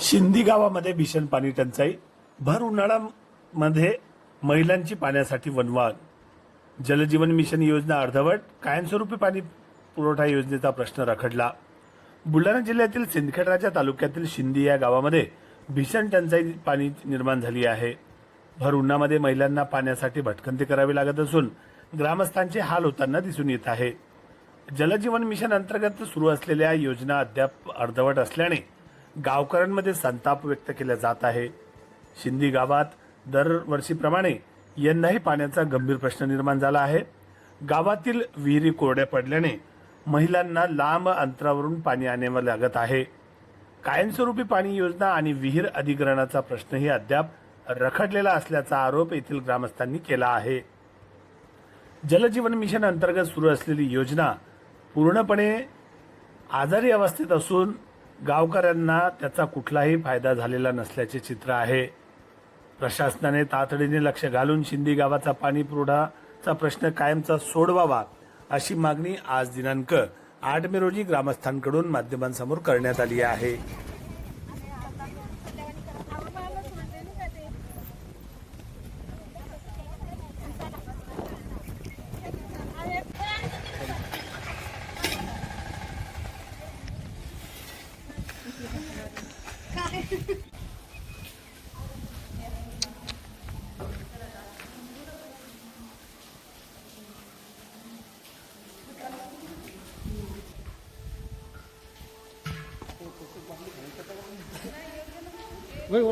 शिंदी गावामध्ये भीषण पाणी टंचाई, भर उन्हाळ्यामध्ये महिलांची पाण्यासाठी वणवण, जलजीवन मिशन योजना अर्धवट, कायमस्वरूपी पाणी पुरवठा योजनेचा प्रश्न रखडला। बुलढाणा जिल्ह्यातील सिंदखेडराजा तालुक्यातील शिंदी या गावामध्ये भीषण टंचाई पाणी निर्माण झाली आहे। भर उन्हामध्ये महिलांना पाण्यासाठी भटकंती करावी लागत असून ग्रामस्थांचे हाल होताना दिसून येत आहे। जलजीवन मिशन अंतर्गत सुरू असलेल्या योजना अद्याप अर्धवट असल्याने गावकऱ्यांमध्ये संताप व्यक्त केला जात आहे। शिंदी गावात दरवर्षीप्रमाणे यंदाही पाण्याचा गंभीर प्रश्न निर्माण झाला आहे। गावातील विहिरी कोरड्या पडल्याने महिलांना लांब अंतरावरून पाणी आणावे लागत आहे। कायमस्वरूपी पाणी योजना आणि विहीर अधिग्रहणाचा प्रश्नही अद्याप रखडलेला असल्याचा आरोप येथील ग्रामस्थांनी केला आहे। जलजीवन मिशन अंतर्गत सुरू असलेली योजना पूर्णपणे आजारी अवस्थेत असून गावकऱ्यांना त्याचा कुठलाही फायदा झालेला नसल्याचे चित्र आहे। प्रशासनाने तातडीने लक्ष घालून शिंदी गावाचा पाणी पुरवठाचा प्रश्न कायमचा सोडवावा अशी मागणी आज दिनांक 8 मे रोजी ग्रामस्थांकडून माध्यमांसमोर करण्यात आली आहे। वही